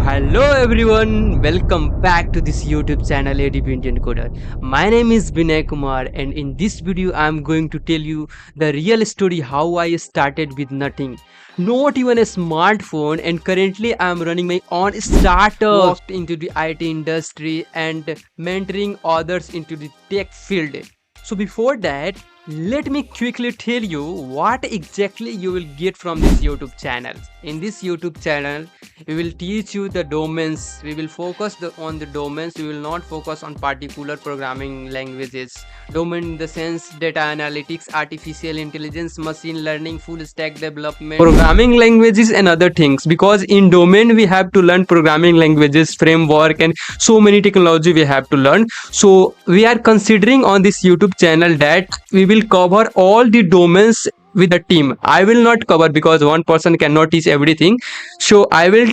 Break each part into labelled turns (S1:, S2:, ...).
S1: Hello everyone, welcome back to this YouTube channel ADB Indian Coder. My name is Vinay Kumar and in this video I am going to tell you the real story how I started with nothing. Not even a smartphone, and currently I am running my own startup, walked into the IT industry and mentoring others into the tech field. So before that, let me quickly tell you what exactly you will get from this YouTube channel. In this YouTube channel, we will teach you the domains. We will focus on the domains. We will not focus on particular programming languages. Domain in the sense data analytics, artificial intelligence, machine learning, full stack development, programming languages and other things. Because in domain we have to learn programming languages, framework and so many technology we have to learn. So we are considering on this YouTube channel that we will cover all the domains with a team. I will not cover because one person cannot teach everything. So I will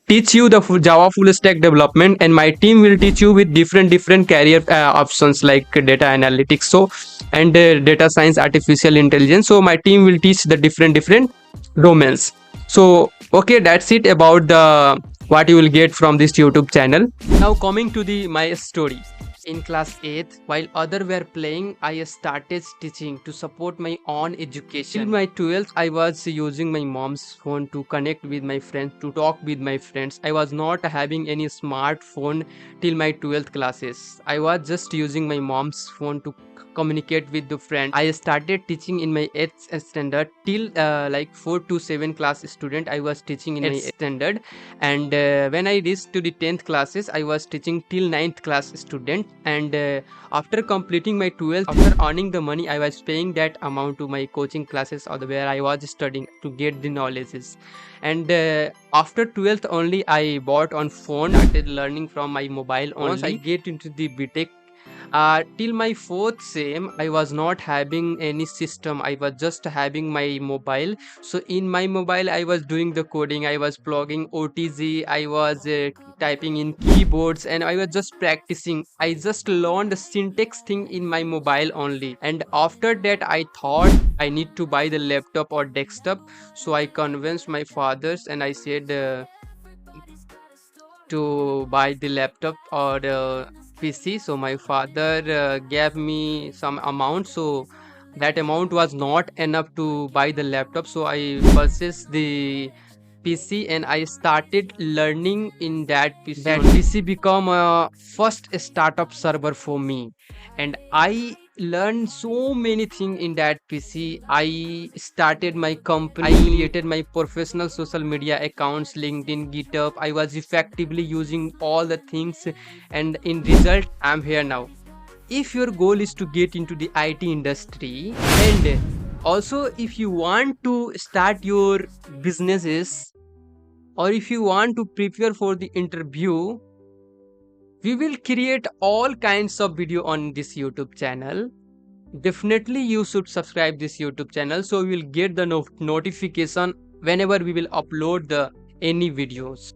S1: teach you the Java full stack development, and my team will teach you with different career options like data analytics, so and data science, artificial intelligence. So my team will teach the different domains. So okay, that's it about the what you will get from this YouTube channel. Now coming to the my story. In class 8th, while others were playing, I started stitching to support my own education. In my 12th, I was using my mom's phone to connect with my friends, to talk with my friends. I was not having any smartphone till my 12th classes. I was just using my mom's phone to communicate with the friends. I started teaching in my 8th standard till like 4 to 7 class student. I was teaching in my 8th standard, and when I reached to the 10th classes, I was teaching till 9th class student. And after completing my 12th, after earning the money, I was paying that amount to my coaching classes or where I was studying to get the knowledges. And after 12th only I bought on phone, started learning from my mobile only. Once I get into the BTech, till my 4th sem I was not having any system. I was just having my mobile. So in my mobile I was doing the coding, I was plugging OTG, I was typing in keyboards, and I was just practicing. I just learned the syntax thing in my mobile only. And after that I thought I need to buy the laptop or desktop. So I convinced my fathers and I said to buy the laptop or PC. So my father gave me some amount. So that amount was not enough to buy the laptop. So I purchased the PC and I started learning in that PC. That PC become a first startup server for me, and I learned so many things in that PC. I started my company, I created my professional social media accounts, LinkedIn, GitHub. I was effectively using all the things, and in result I'm here now. If your goal is to get into the IT industry, and also if you want to start your businesses, or if you want to prepare for the interview, we will create all kinds of video on this YouTube channel. Definitely you should subscribe this YouTube channel so you will get the notification whenever we will upload the any videos.